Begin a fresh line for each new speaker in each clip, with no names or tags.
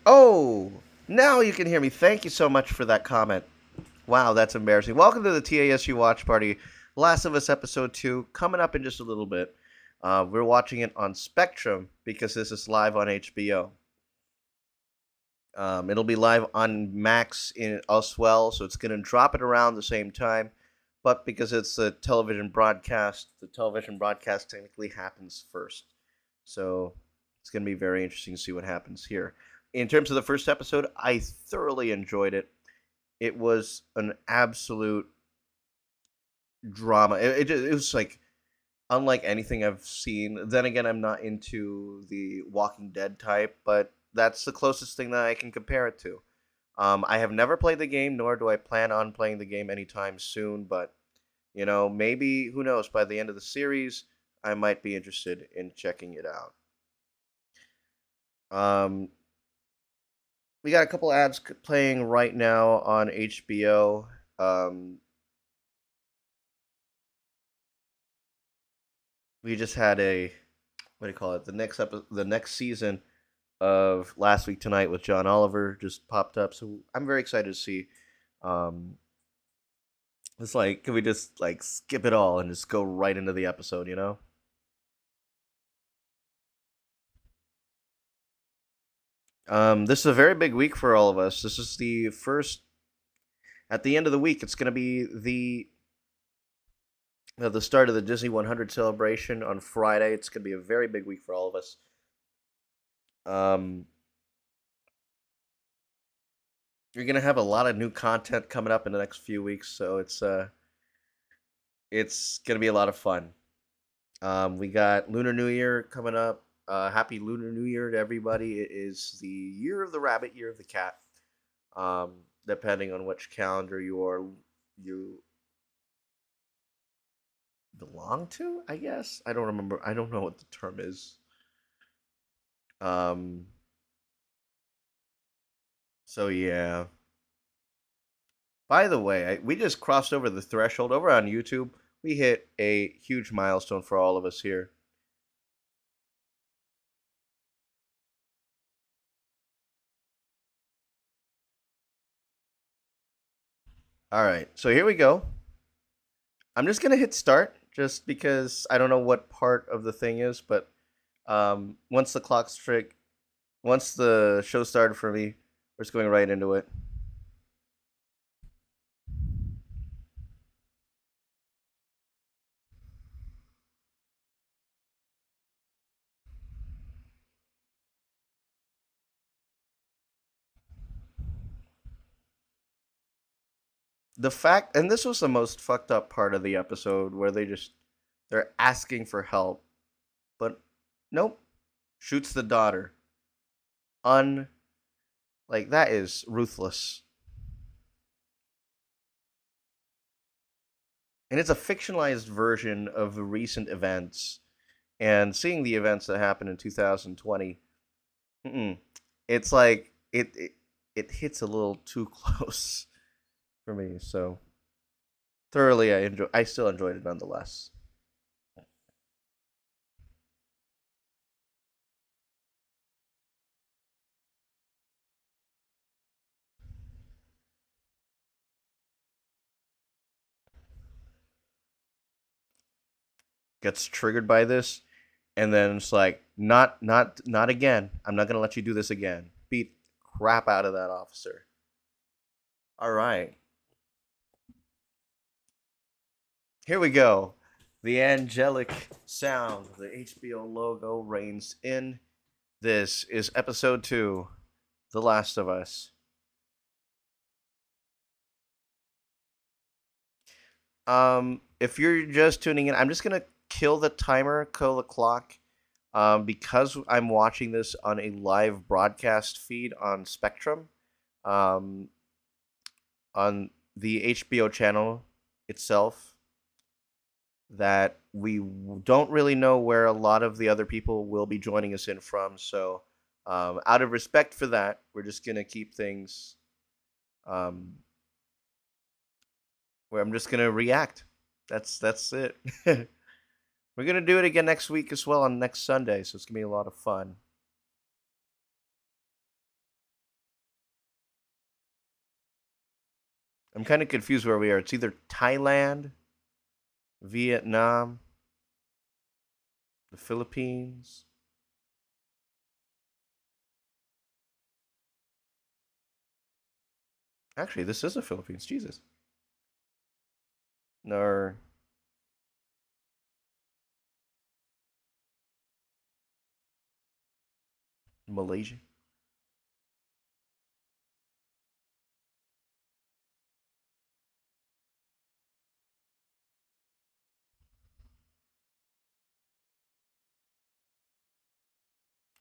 Oh, now you can hear me. Thank you so much for that comment. Wow, that's embarrassing. Welcome to the TASG Watch Party. Last of Us Episode 2, coming up in just a little bit. We're watching it on Spectrum because this is live on HBO. It'll be live on Max in as well, so it's going to drop it around the same time. But because it's a television broadcast, the television broadcast technically happens first. So it's going to be very interesting to see what happens here. In terms of the first episode, I thoroughly enjoyed it. It was an absolute drama. It was like unlike anything I've seen. Then again, I'm not into the Walking Dead type, but that's the closest thing that I can compare it to. I have never played the game, nor do I plan on playing the game anytime soon. But maybe who knows? By the end of the series, I might be interested in checking it out. Um, we got a couple ads playing right now on HBO. Um, we just had a what do you call it? The next season of Last Week Tonight with John Oliver just popped up, so I'm very excited to see. Um, it's like, can we just like skip it all and just go right into the episode? This is a very big week for all of us. This is the first. At the end of the week, it's going to be the start of the Disney 100 celebration on Friday. It's going to be a very big week for all of us. Um, you're going to have a lot of new content coming up in the next few weeks, so it's going to be a lot of fun. We got Lunar New Year coming up. Happy Lunar New Year to everybody! It is the year of the rabbit, year of the cat. Um, Depending on which calendar you belong to, I guess. I don't remember. I don't know what the term is. Um, so yeah. By the way, we just crossed over the threshold over on YouTube. We hit a huge milestone for all of us here. All right, so here we go. I'm just gonna hit start just because I don't know what part of the thing is, but once the clock strike, once the show started for me, we're just going right into it. The fact, and this was the most fucked up part of the episode where they're asking for help, but nope, shoots the daughter. Un Like that is ruthless. And it's a fictionalized version of the recent events. And seeing the events that happened in 2020, mm-mm, it's like it hits a little too close for me. So thoroughly, I still enjoyed it nonetheless. Gets triggered by this, and then it's like, not again. I'm not gonna let you do this again. Beat crap out of that officer. All right, here we go. The angelic sound, the HBO logo reigns in. This is episode 2, The Last of Us. If you're just tuning in, I'm just gonna kill the timer, kill the clock, because I'm watching this on a live broadcast feed on Spectrum, um, on the HBO channel itself. That we don't really know where a lot of the other people will be joining us in from. So, out of respect for that, we're just gonna keep things um, where I'm just gonna react. That's it. We're gonna do it again next week as well on next Sunday, so it's gonna be a lot of fun. I'm kind of confused where we are. It's either Thailand, Vietnam, the Philippines. Actually, this is the Philippines. Jesus. Or Malaysia,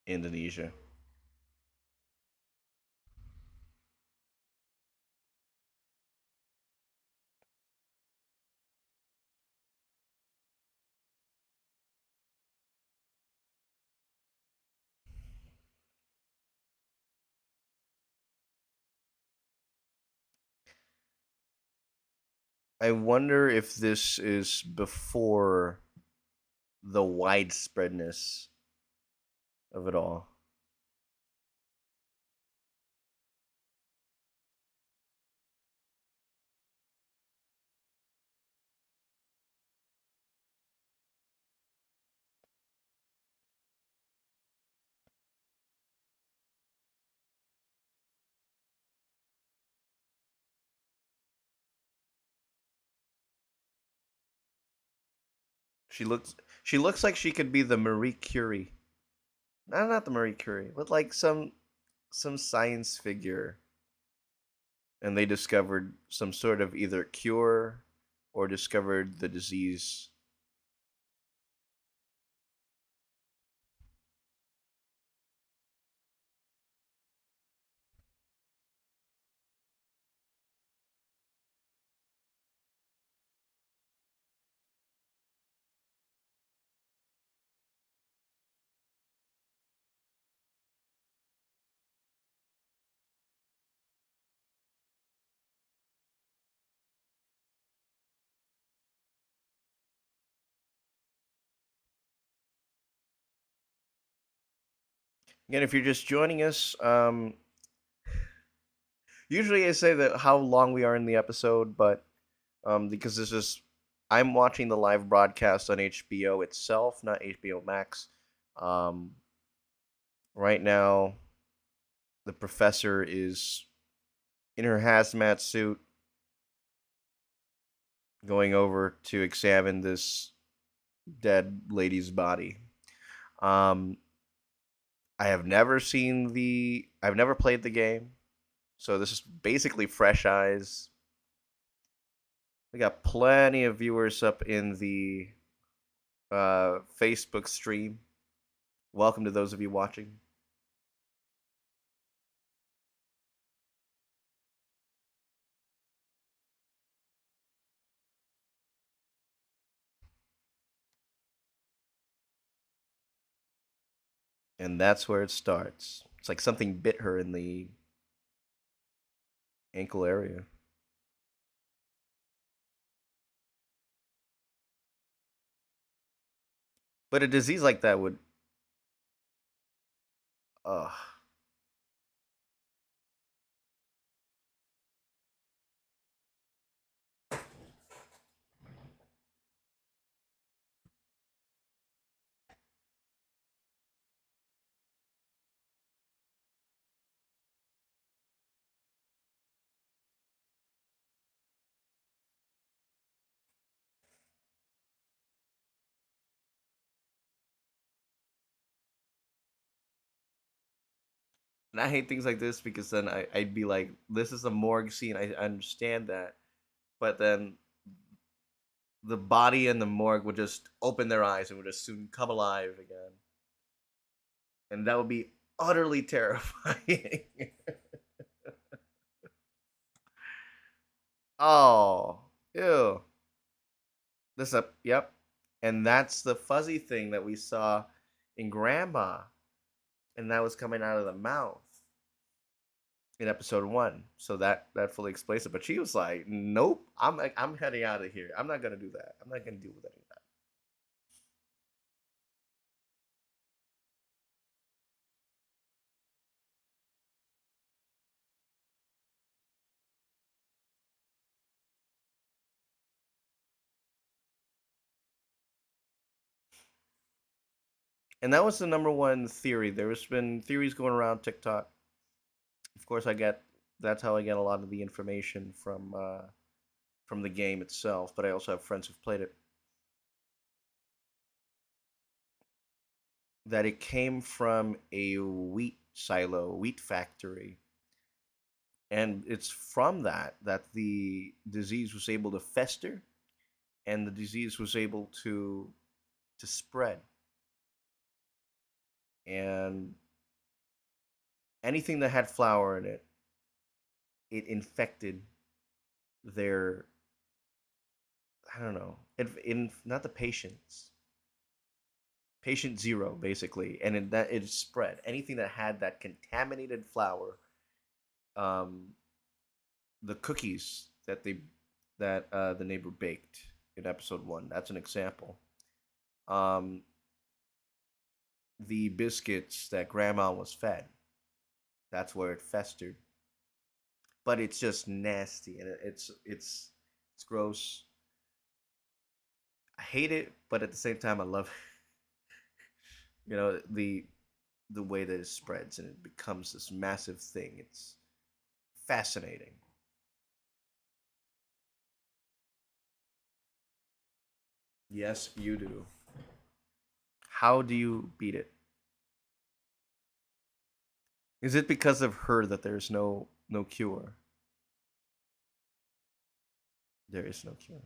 Indonesia. I wonder if this is before the widespreadness of it all. She looks she looks like she could be the Marie Curie. No, not the Marie Curie, but like some science figure. And they discovered some sort of either cure or discovered the disease. Again, if you're just joining us, usually I say that how long we are in the episode, but because this is I'm watching the live broadcast on HBO itself, not HBO Max. Um, right now, the professor is in her hazmat suit, going over to examine this dead lady's body. Um, I've never played the game, so this is basically fresh eyes. We got plenty of viewers up in the Facebook stream. Welcome to those of you watching. And that's where it starts. It's like something bit her in the ankle area. But a disease like that would, uh, and I hate things like this because then I'd be like, this is a morgue scene. I understand that. But then the body and the morgue would just open their eyes and would just soon come alive again. And that would be utterly terrifying. Oh, ew. This up, yep. And that's the fuzzy thing that we saw in Grandma, and that was coming out of the mouth in episode one. So that fully explains it. But she was like, "Nope, I'm heading out of here. I'm not gonna do that. I'm not gonna deal with any of that." And that was the number one theory. There's been theories going around TikTok. Of course, I get that's how I get a lot of the information from the game itself. But I also have friends who've played it. That it came from a wheat silo, wheat factory, and it's from that the disease was able to fester, and the disease was able to spread, and anything that had flour in it, it infected their, I don't know, in not the patients, patient zero basically, and that it spread anything that had that contaminated flour. Um, the cookies that the neighbor baked in episode one. That's an example. Um, the biscuits that grandma was fed. That's where it festered. But it's just nasty, and it's gross. I hate it, but at the same time, I love the way that it spreads and it becomes this massive thing. It's fascinating. Yes, you do. How do you beat it? Is it because of her that there's no cure? There is no cure.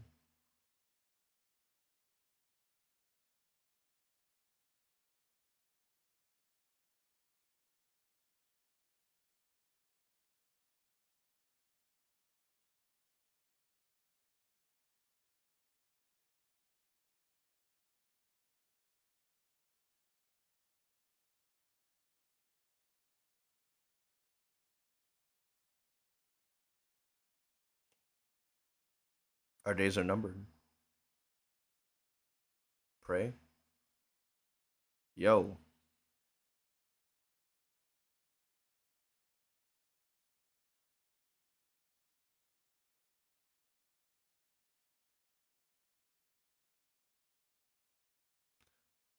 Our days are numbered. Pray. Yo.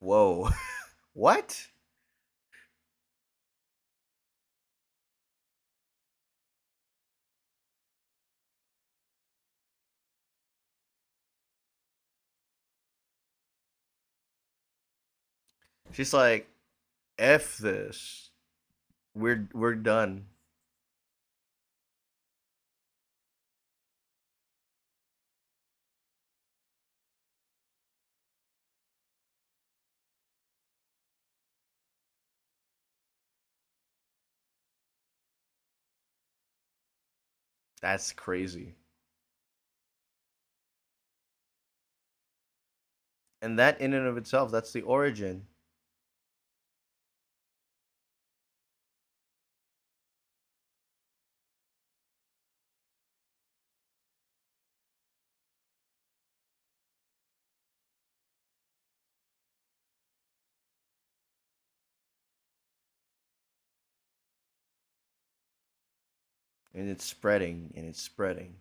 Whoa. What? She's like, F this. We're done. That's crazy. And that in and of itself, that's the origin. And it's spreading and it's spreading.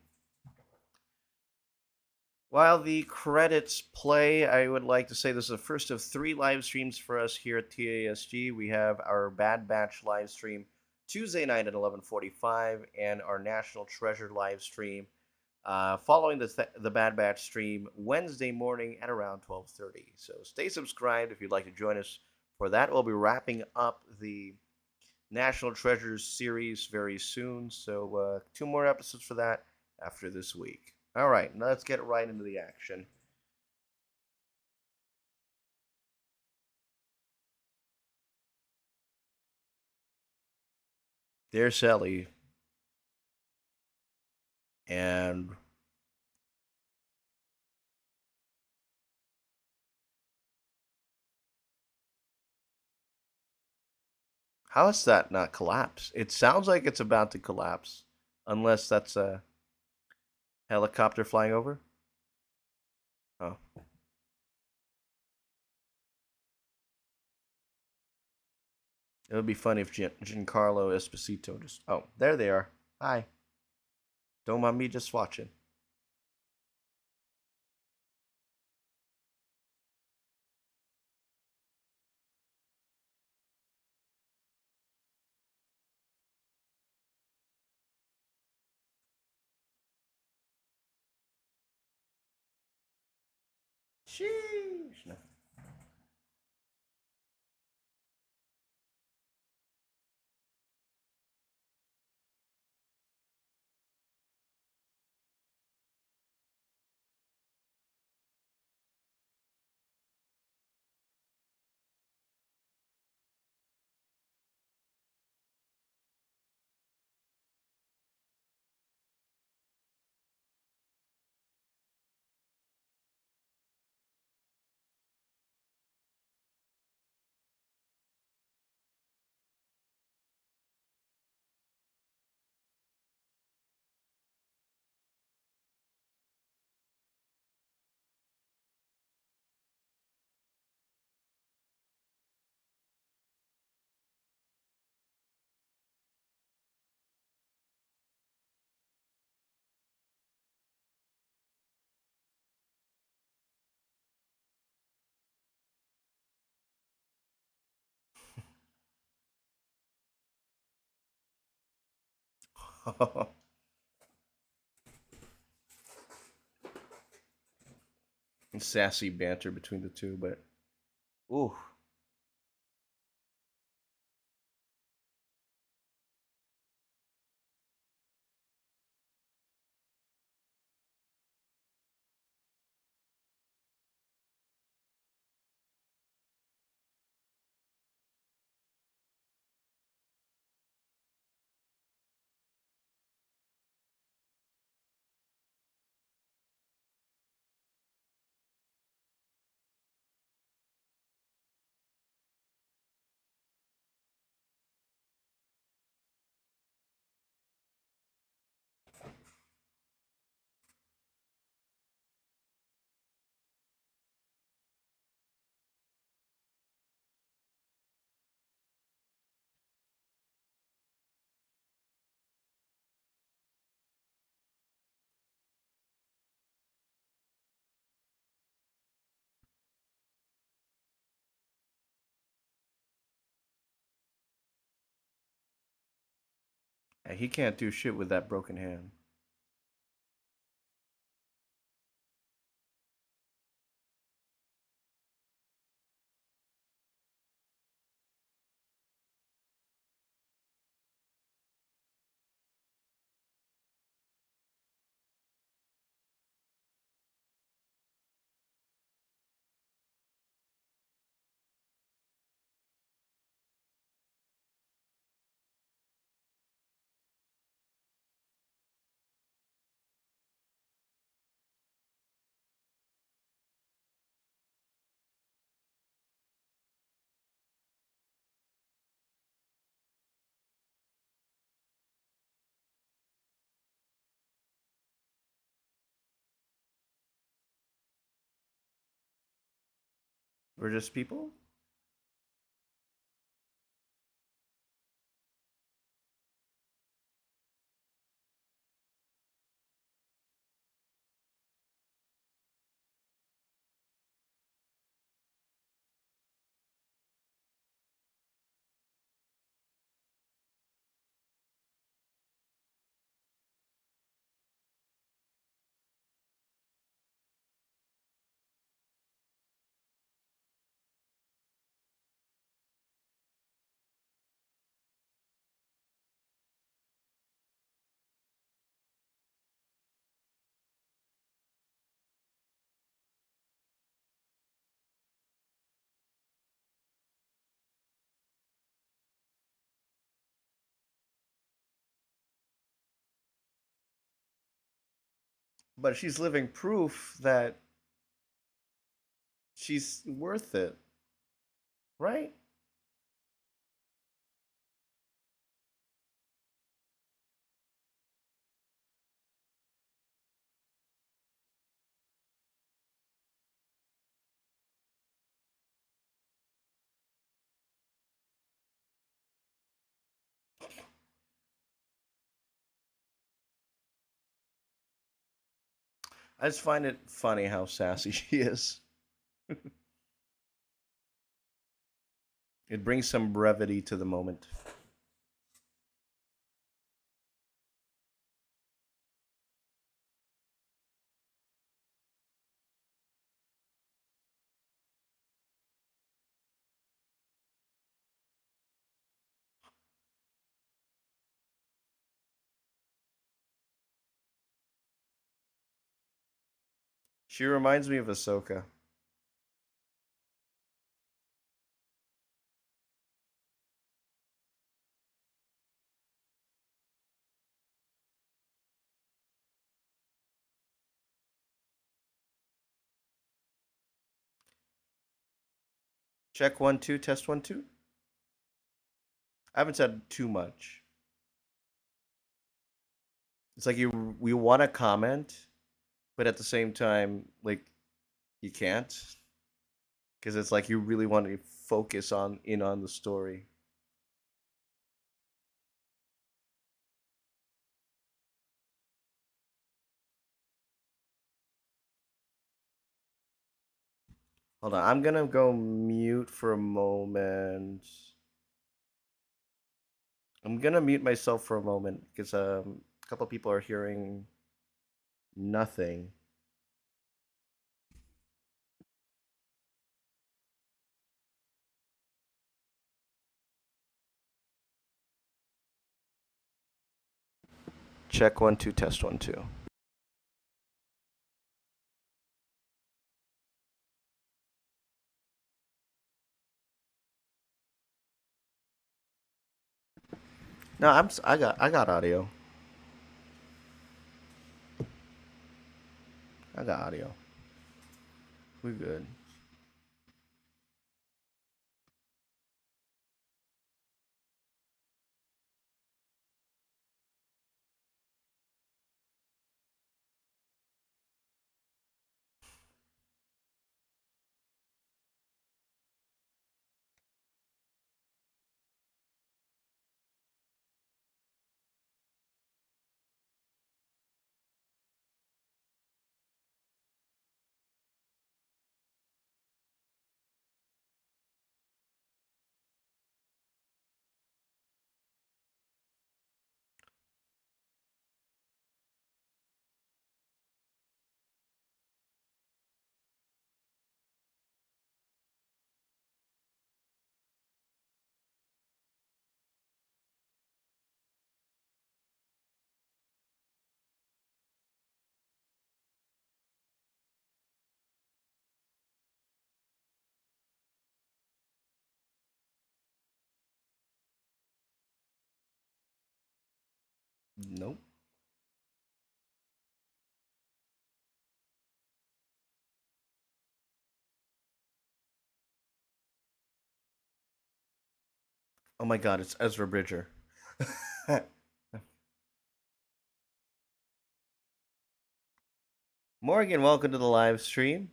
While the credits play, I would like to say this is the first of three live streams for us here at TASG. We have our Bad Batch live stream Tuesday night at 11:45, and our National Treasure live stream following the Bad Batch stream Wednesday morning at around 12:30. So stay subscribed if you'd like to join us for that. We'll be wrapping up the National Treasures series very soon. So two more episodes for that after this week. All right, now let's get right into the action. There's Sally, and how is that not collapse? It sounds like it's about to collapse, unless that's a helicopter flying over. Oh, it would be funny if Giancarlo Esposito just. Oh, there they are. Hi. Don't mind me just watching. Sheesh. No. Sassy banter between the two, but ooh. He can't do shit with that broken hand. We're just people. But she's living proof that she's worth it, right? I just find it funny how sassy she is. It brings some brevity to the moment. She reminds me of Ahsoka. Check 1 2, test 1 2. I haven't said too much. It's like you we want to comment, but at the same time, like you can't because it's like you really want to focus on the story. Hold on, I'm gonna go mute for a moment. I'm gonna mute myself for a moment because a couple people are hearing nothing. Check 1 2, test 1 2. No, I got audio. I got audio. We good. Nope. Oh my God, it's Ezra Bridger. Morgan, welcome to the live stream.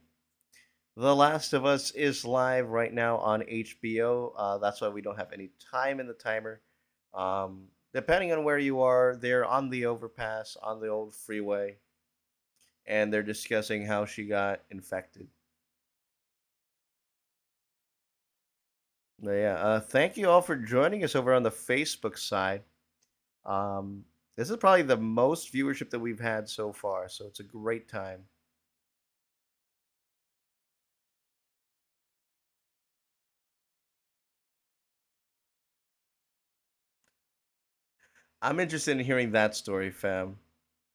The Last of Us is live right now on HBO. That's why we don't have any time in the timer. Depending on where you are, they're on the overpass on the old freeway, and they're discussing how she got infected. But yeah, thank you all for joining us over on the Facebook side. Um, this is probably the most viewership that we've had so far, so it's a great time. I'm interested in hearing that story, fam.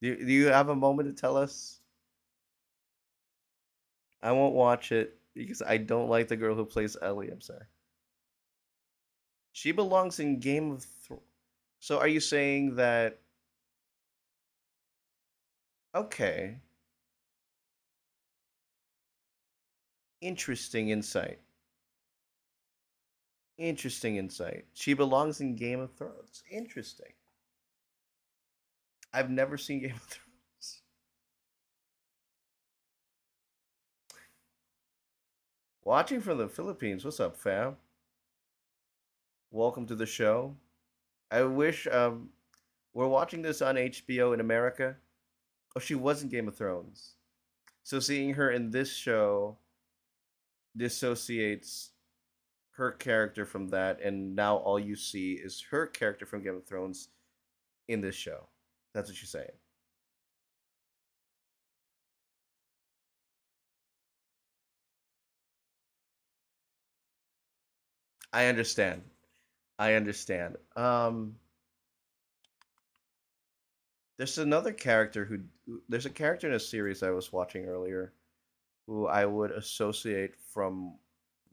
Do you have a moment to tell us? I won't watch it because I don't like the girl who plays Ellie. I'm sorry. She belongs in Game of Thrones. So are you saying that? Okay, interesting insight. Interesting insight. She belongs in Game of Thrones. Interesting. I've never seen Game of Thrones. Watching from the Philippines. What's up, fam? Welcome to the show. I wish we're watching this on HBO in America. Oh, she was in Game of Thrones. So seeing her in this show dissociates her character from that, and now all you see is her character from Game of Thrones in this show. That's what you're saying. I understand. I understand. There's another character who there's a character in a series I was watching earlier. who I would associate from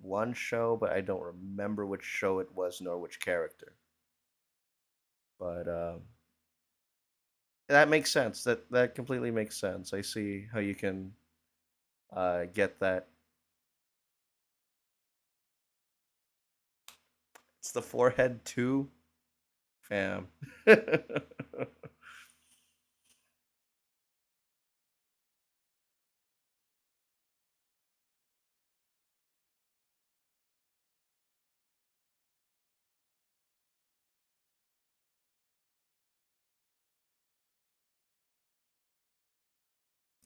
one show, but I don't remember which show it was nor which character. But that makes sense. That completely makes sense. I see how you can get that. It's the forehead too, fam.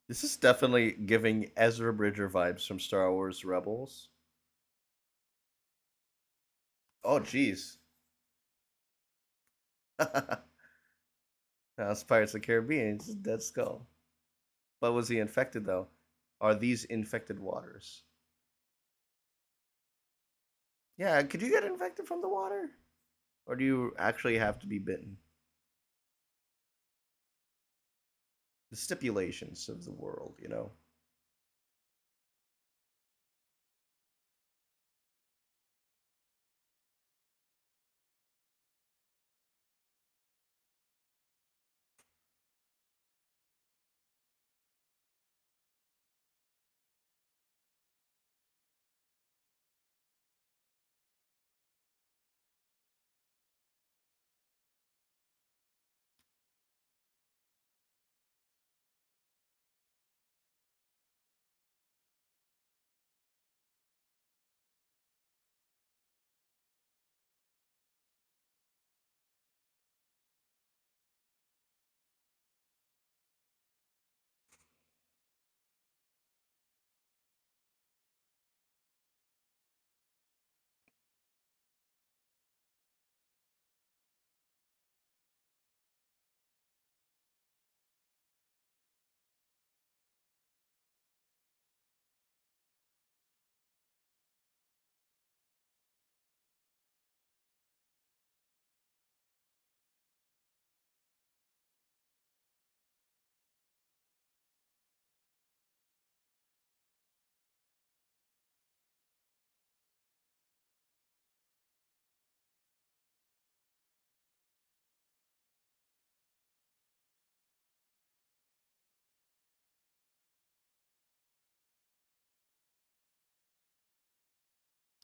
This is definitely giving Ezra Bridger vibes from Star Wars Rebels. Oh, jeez. Now it's Pirates of the Caribbean. It's a dead skull. But was he infected though? Are these infected waters? Yeah, could you get infected from the water? Or do you actually have to be bitten? The stipulations of the world, you know?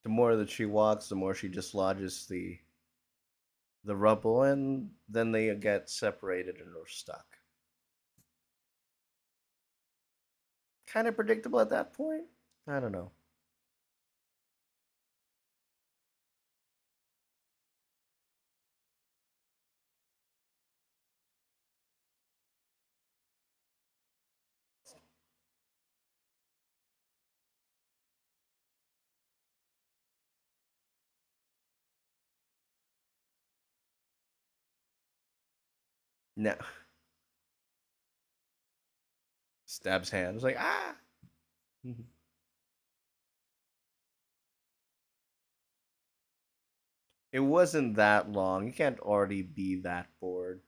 The more that she walks, the more she dislodges the rubble, and then they get separated and are stuck. Kind of predictable at that point. I don't know. No, stabs hands like ah. It wasn't that long. You can't already be that bored.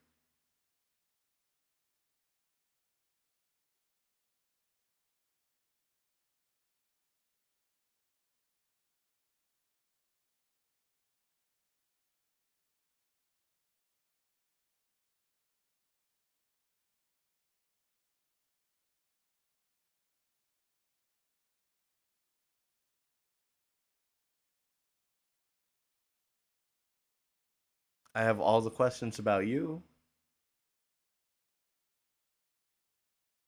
I have all the questions about you.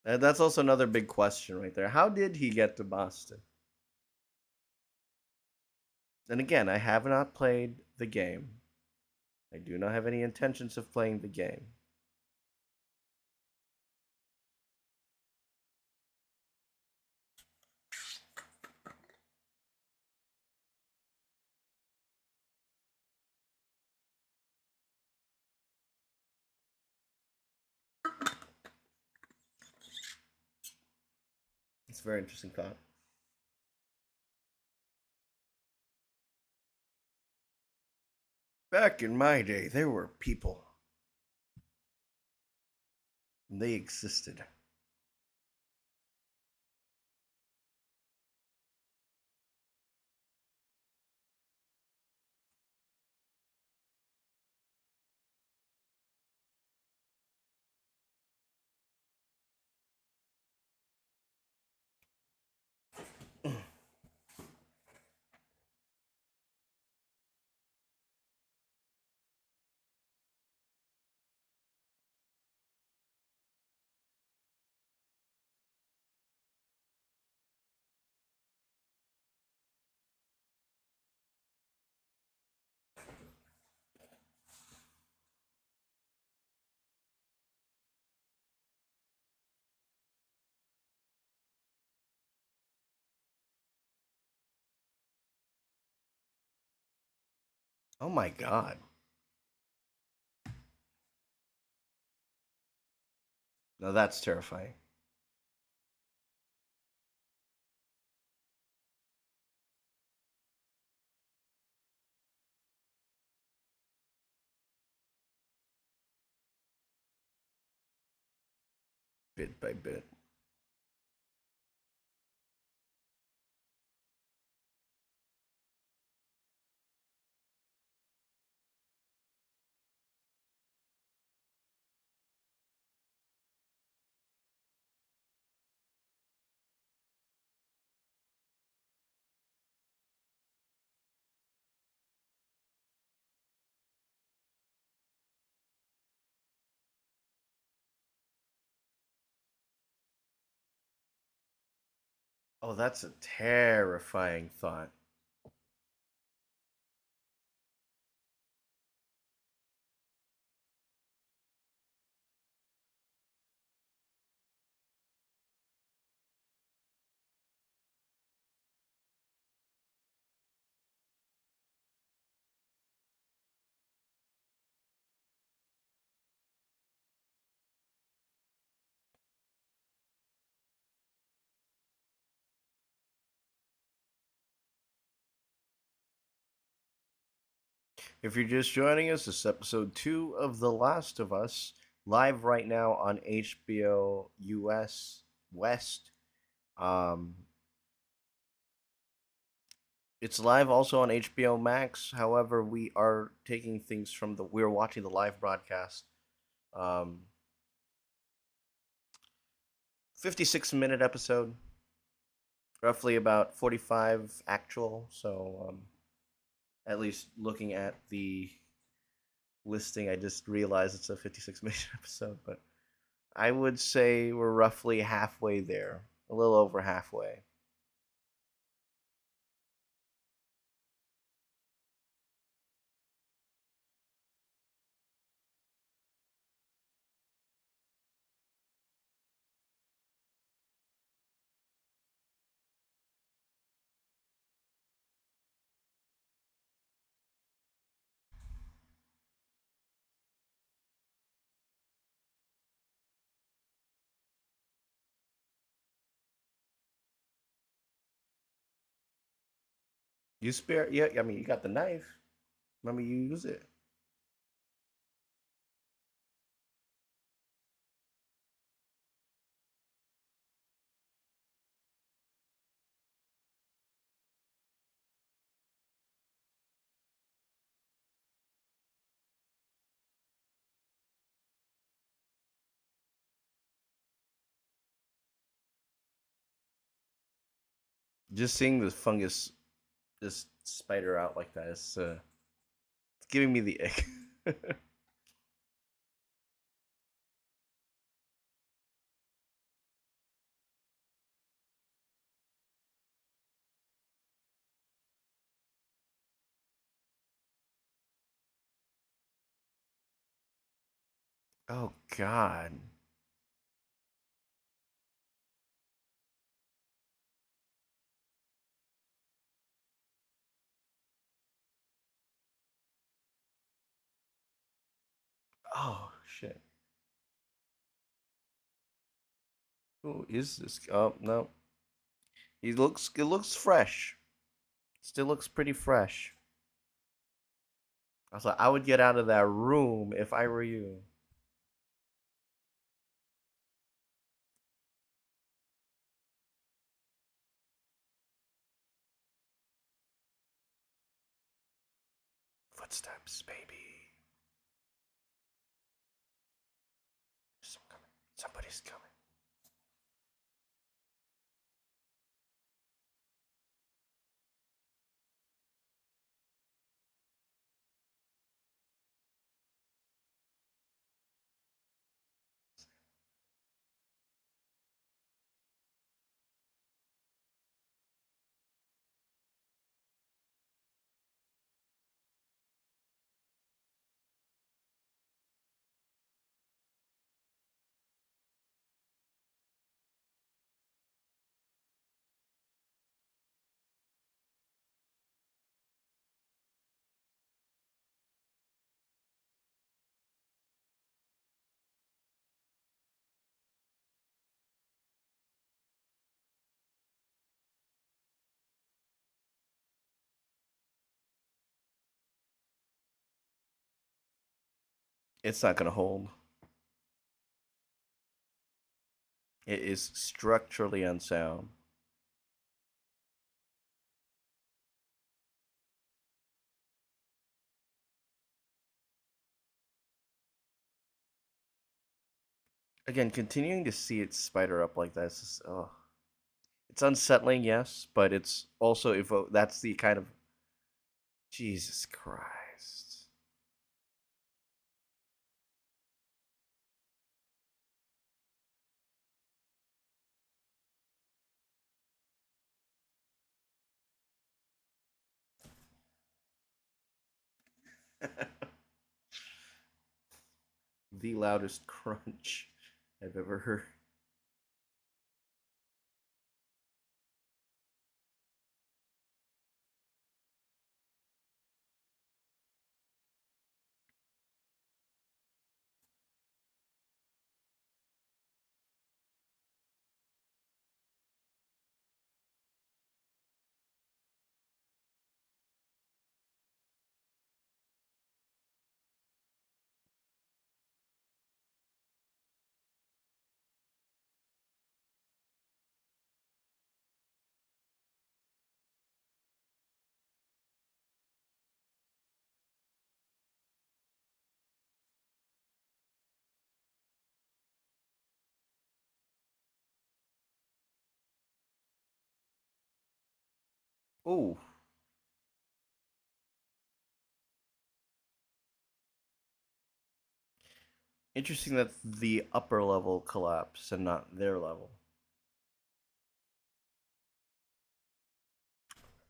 And that's also another big question right there. How did he get to Boston? And again, I have not played the game. I do not have any intentions of playing the game. It's a very interesting thought. Back in my day, there were people. And they existed. Oh my god. No, that's terrifying. Bit by bit. Oh, that's a terrifying thought. If you're just joining us, this is episode 2 of The Last of Us, live right now on HBO US West. Um, it's live also on HBO Max. However, we are taking things from we're watching the live broadcast. Um, 56-minute episode, roughly about 45 actual. So, at least looking at the listing, I just realized it's a 56-minute episode, but I would say we're roughly halfway there, a little over halfway. You spare? Yeah, I mean, you got the knife. Remember, you use it. Just seeing the fungus just spider out like that is it's giving me the ick. Oh God. Oh shit. Who is this? Oh no. He looks. It looks fresh. Still looks pretty fresh. I was like, I would get out of that room if I were you. Footsteps, baby. Someone coming. Somebody's coming. It's not gonna hold. It is structurally unsound. Again, continuing to see it spider up like that is just, oh, it's unsettling, yes, but it's also that's the kind of Jesus Christ. The loudest crunch I've ever heard. Oh, interesting that the upper level collapsed and not their level.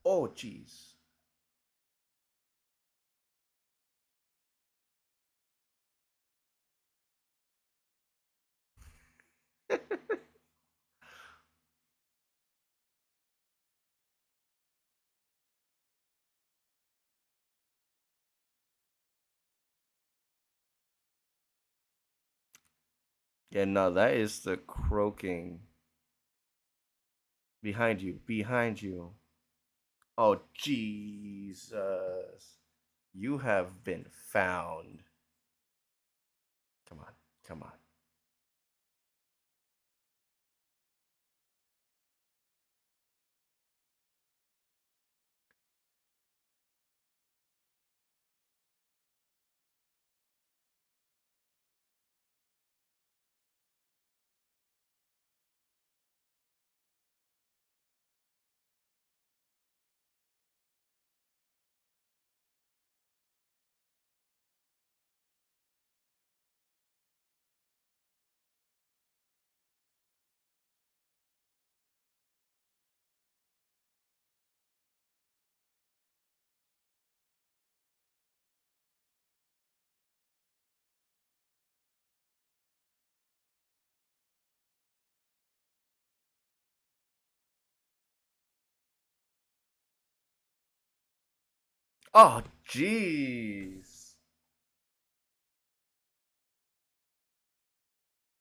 Oh, jeez. Yeah, no, that is the croaking behind you, behind you. Oh, Jesus. You have been found. Come on, come on. Oh, jeez.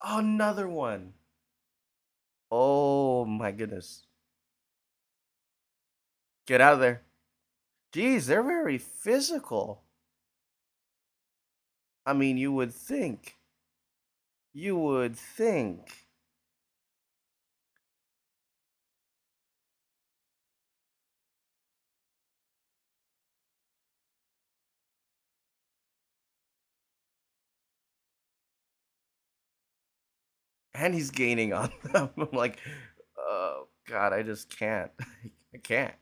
Oh, another one. Oh, my goodness. Get out of there. Jeez, they're very physical. I mean, you would think. You would think. And he's gaining on them. I'm like, oh, God, I just can't. I can't.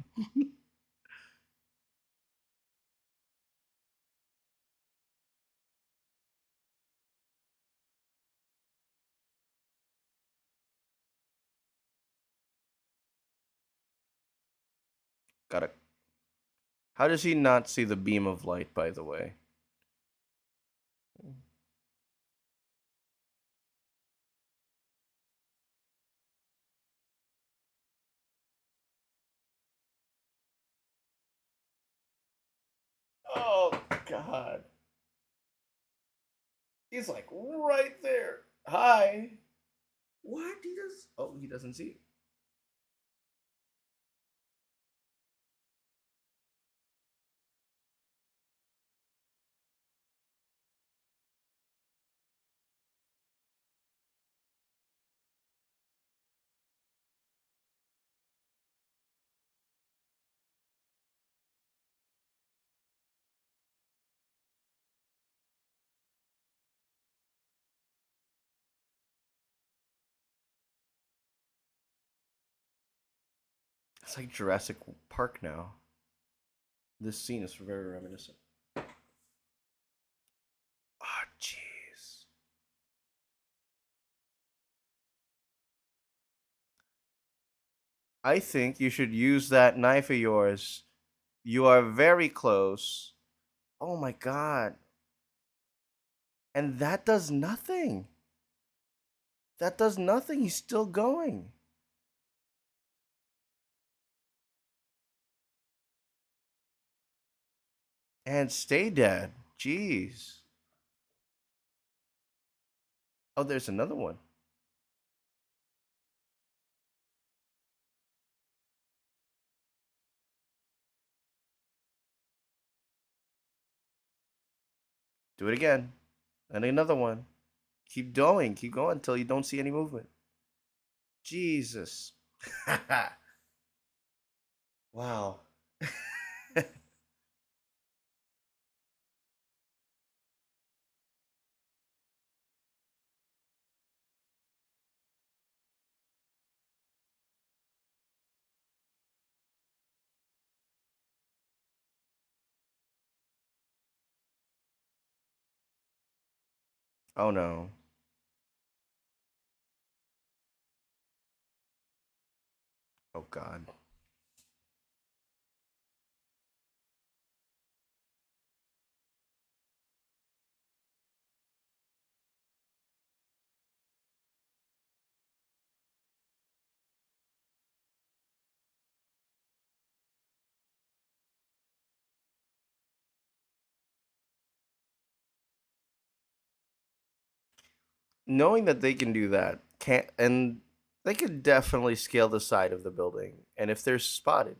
Got it. How does he not see the beam of light, by the way? Oh, God. He's like right there. Hi. What? He does. Oh, he doesn't see it. It's like Jurassic Park now. This scene is very reminiscent. Oh, jeez. I think you should use that knife of yours. You are very close. Oh my god. And that does nothing. That does nothing. He's still going. And stay dead. Jeez. Oh, there's another one. Do it again. And another one. Keep going. Keep going until you don't see any movement. Jesus. Wow. Oh no. Oh god. Knowing that they can do that, can't and they could definitely scale the side of the building. And if they're spotted,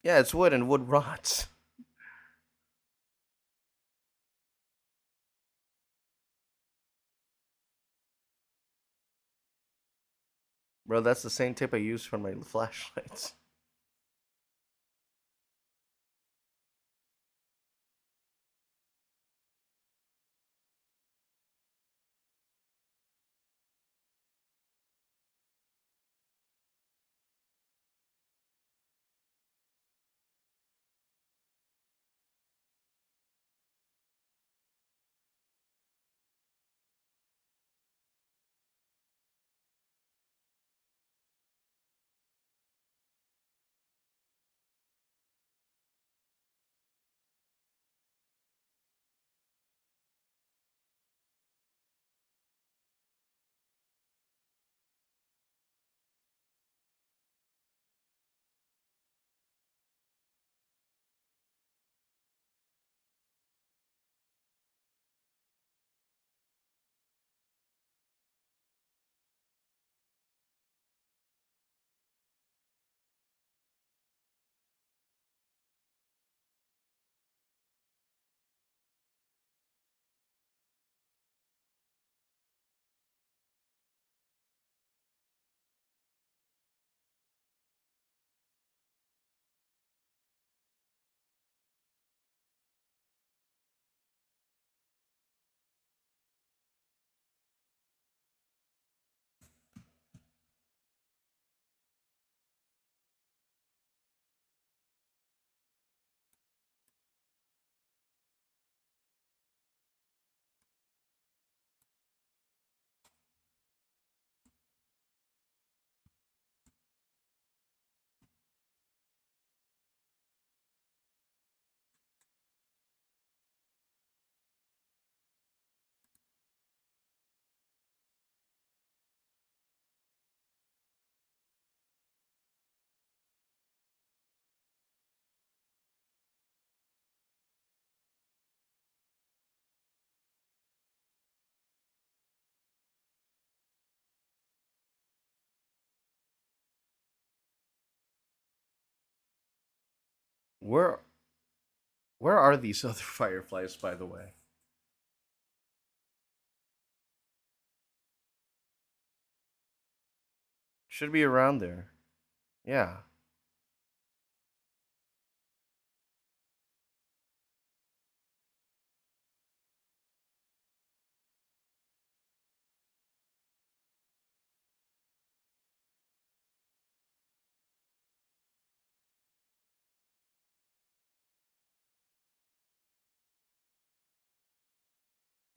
yeah, it's wood and wood rots. Bro, that's the same tip I use for my flashlights. Where where are these other fireflies, by the way? Should be around there. Yeah.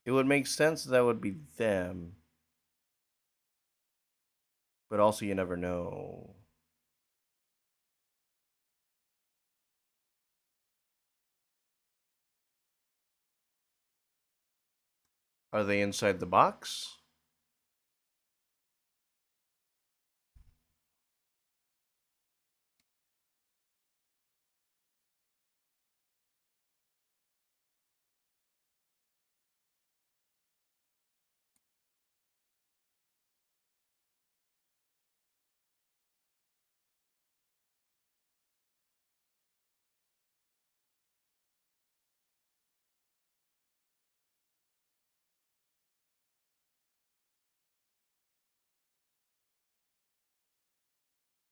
It would make sense that would be them, but also you never know. Are they inside the box?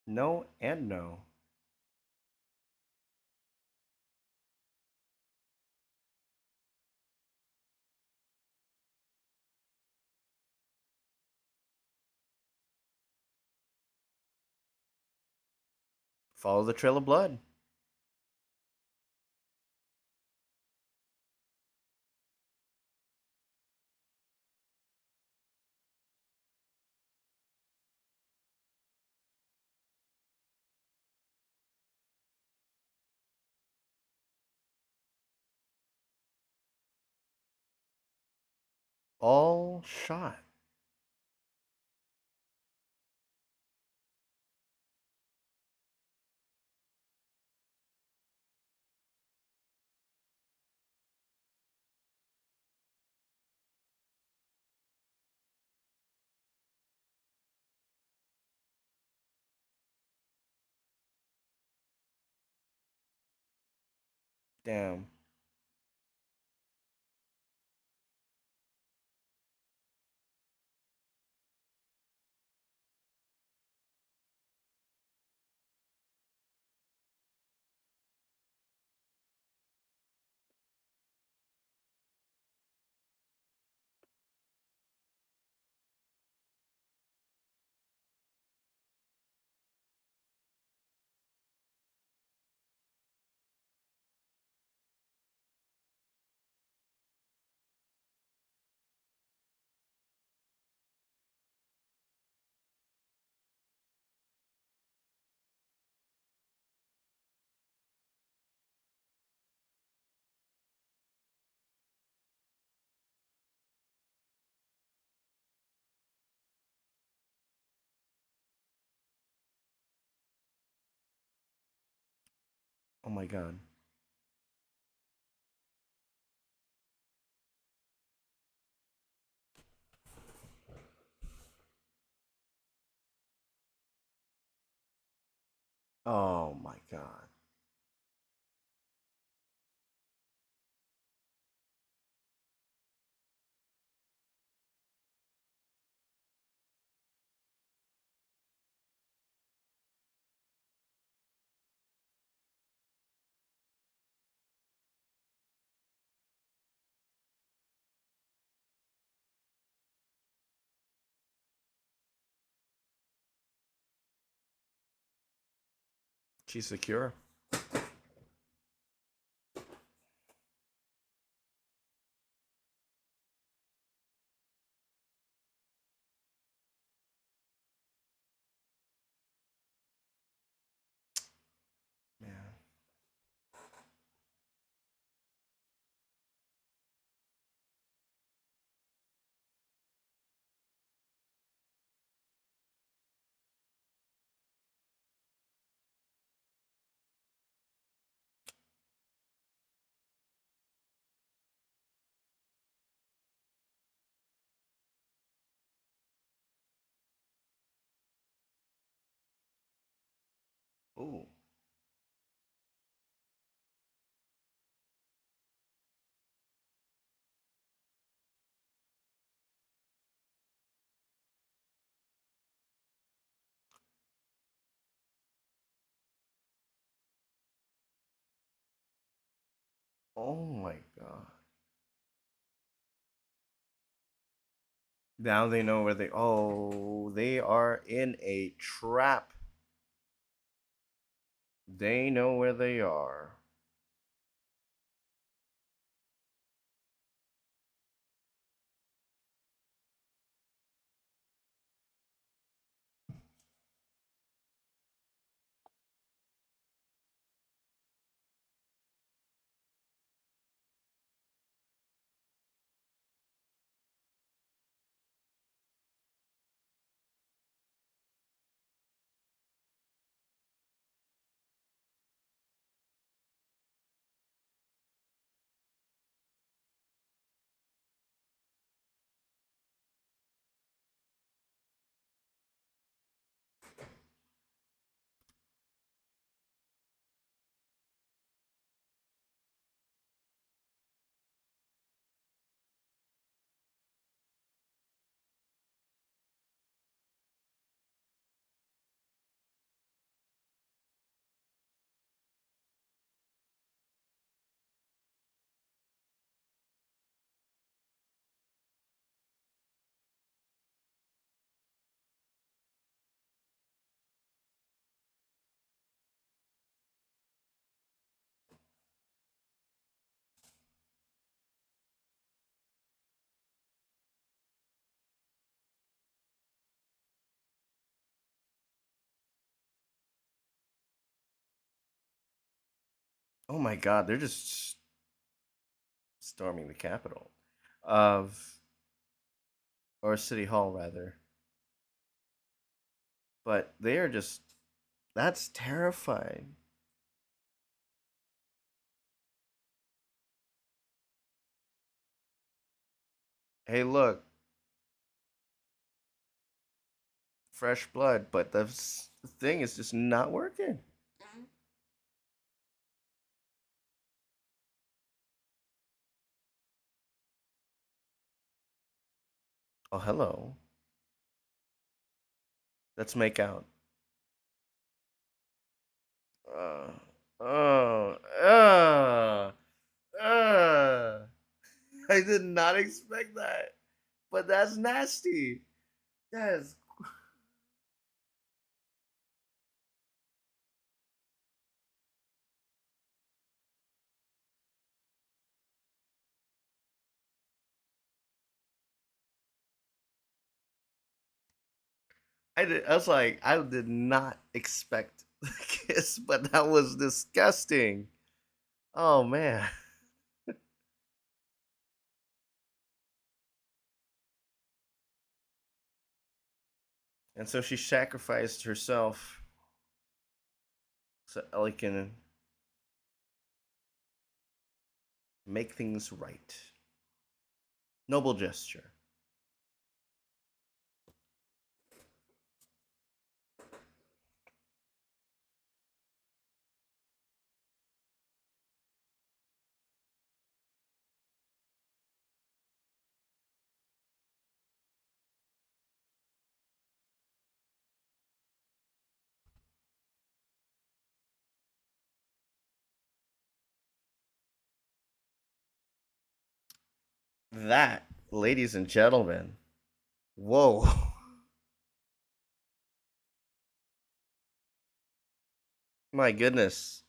No and no. Follow the trail of blood. All shot. Damn. Oh my god. Oh my god. She's secure. Man. Ooh. Oh my god. Now they know where they. Oh, they are in a trap. They know where they are. Oh my God, they're just storming the Capitol of, or City Hall rather. But they are just, that's terrifying. Hey, look, fresh blood, but the thing is just not working. Oh, hello. Let's make out. Uh, oh, uh. I did not expect that, but that's nasty. That's. I was like, I did not expect the kiss, but that was disgusting. Oh man. And so she sacrificed herself so Ellie can make things right. Noble gesture. That, ladies and gentlemen, whoa. My goodness.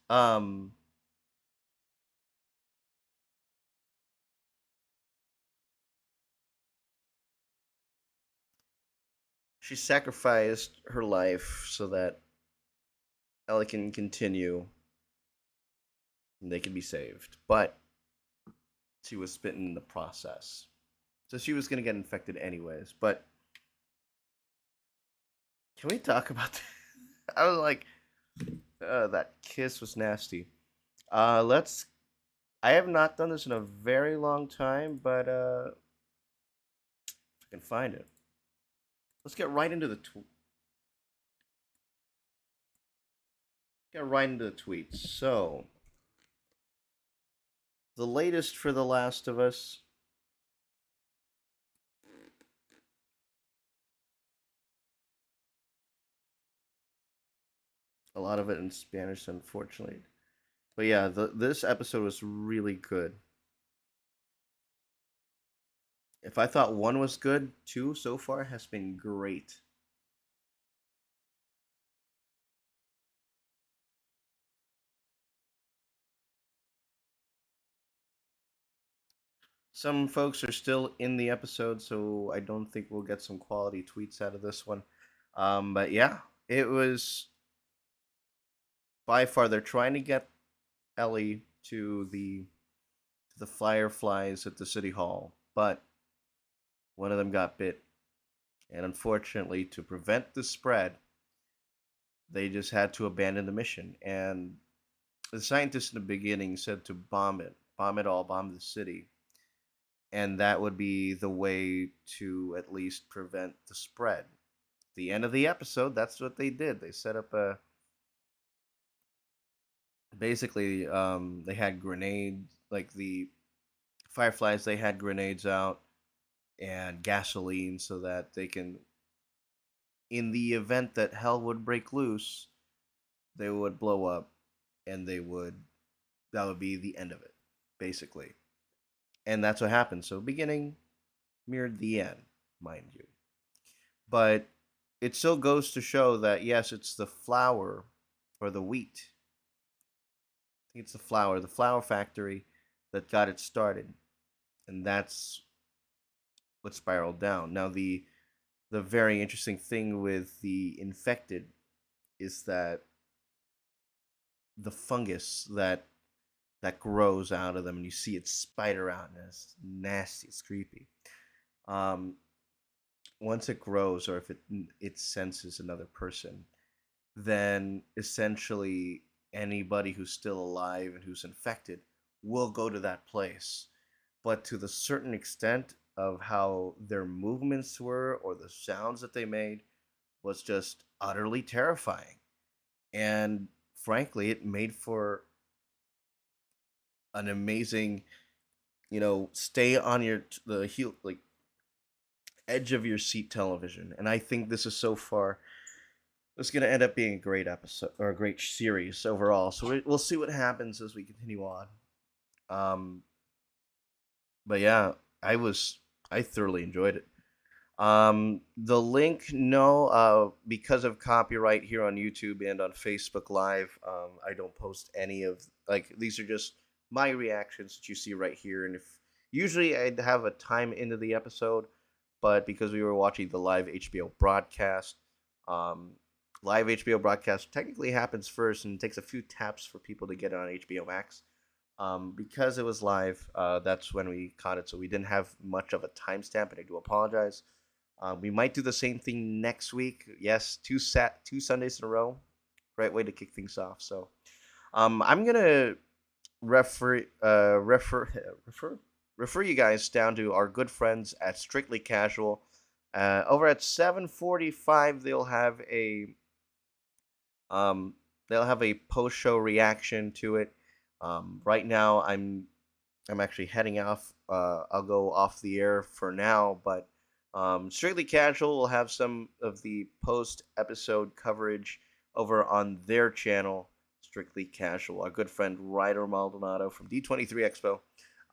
She sacrificed her life so that Ellie can continue and they can be saved. But she was bitten in the process. So she was going to get infected anyways. But can we talk about that? I was like, that kiss was nasty. Let's. I have not done this in a very long time, but if I can find it, let's get right into the tweets. So the latest for The Last of Us. A lot of it in Spanish, unfortunately. But yeah, this episode was really good. If I thought one was good, two so far has been great. Some folks are still in the episode, so I don't think we'll get some quality tweets out of this one. But yeah, it was by far they're trying to get Ellie to the fireflies at the city hall, but one of them got bit, and unfortunately, to prevent the spread, they just had to abandon the mission. And the scientists in the beginning said to bomb it all, bomb the city, and that would be the way to at least prevent the spread. The end of the episode, that's what they did. They set up a basically they had grenades like the fireflies. They had grenades out and gasoline so that they can, in the event that hell would break loose, they would blow up and they would that would be the end of it, basically. And that's what happened. So beginning mirrored the end, mind you. But it still goes to show that yes, it's the flour or the wheat. I think it's the flour factory that got it started. And that's what spiraled down. Now the very interesting thing with the infected is that the fungus that that grows out of them, and you see it spider out, and it's nasty, it's creepy. Um, Once it grows, or if it senses another person, then essentially anybody who's still alive and who's infected will go to that place. But to the certain extent of how their movements were or the sounds that they made was just utterly terrifying. And frankly, it made for an amazing, stay on the heel, like edge of your seat television. And I think this is so far, it's going to end up being a great episode or a great series overall. So we'll see what happens as we continue on. Um, but yeah, I thoroughly enjoyed it. The link, no, because of copyright here on YouTube and on Facebook Live, I don't post any of, like, these are just my reactions that you see right here. And if usually I'd have a time into the episode, but because we were watching the live HBO broadcast, um, live HBO broadcast technically happens first and it takes a few taps for people to get it on HBO Max. Because it was live, that's when we caught it, so we didn't have much of a timestamp, and I do apologize. We might do the same thing next week. Yes, two Sundays in a row. Great way to kick things off. So, I'm gonna refer refer refer you guys down to our good friends at Strictly Casual. Over at 7:45, um they'll have a post show reaction to it. Right now, I'm actually heading off. I'll go off the air for now, but Strictly Casual will have some of the post episode coverage over on their channel, Strictly Casual. Our good friend Ryder Maldonado from D23 Expo,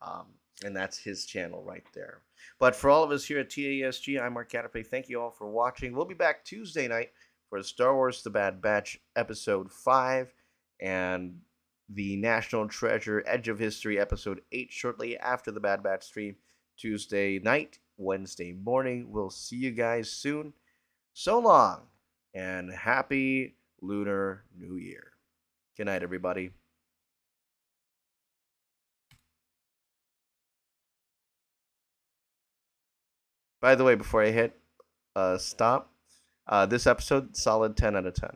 um, and that's his channel right there. But for all of us here at TASG, I'm Mark Catape. Thank you all for watching. We'll be back Tuesday night for Star Wars The Bad Batch Episode 5 and the National Treasure Edge of History Episode 8 shortly after the Bad Batch stream Tuesday night, Wednesday morning. We'll see you guys soon. So long, and happy Lunar New Year. Good night, everybody. By the way, before I hit stop, this episode, solid 10 out of 10.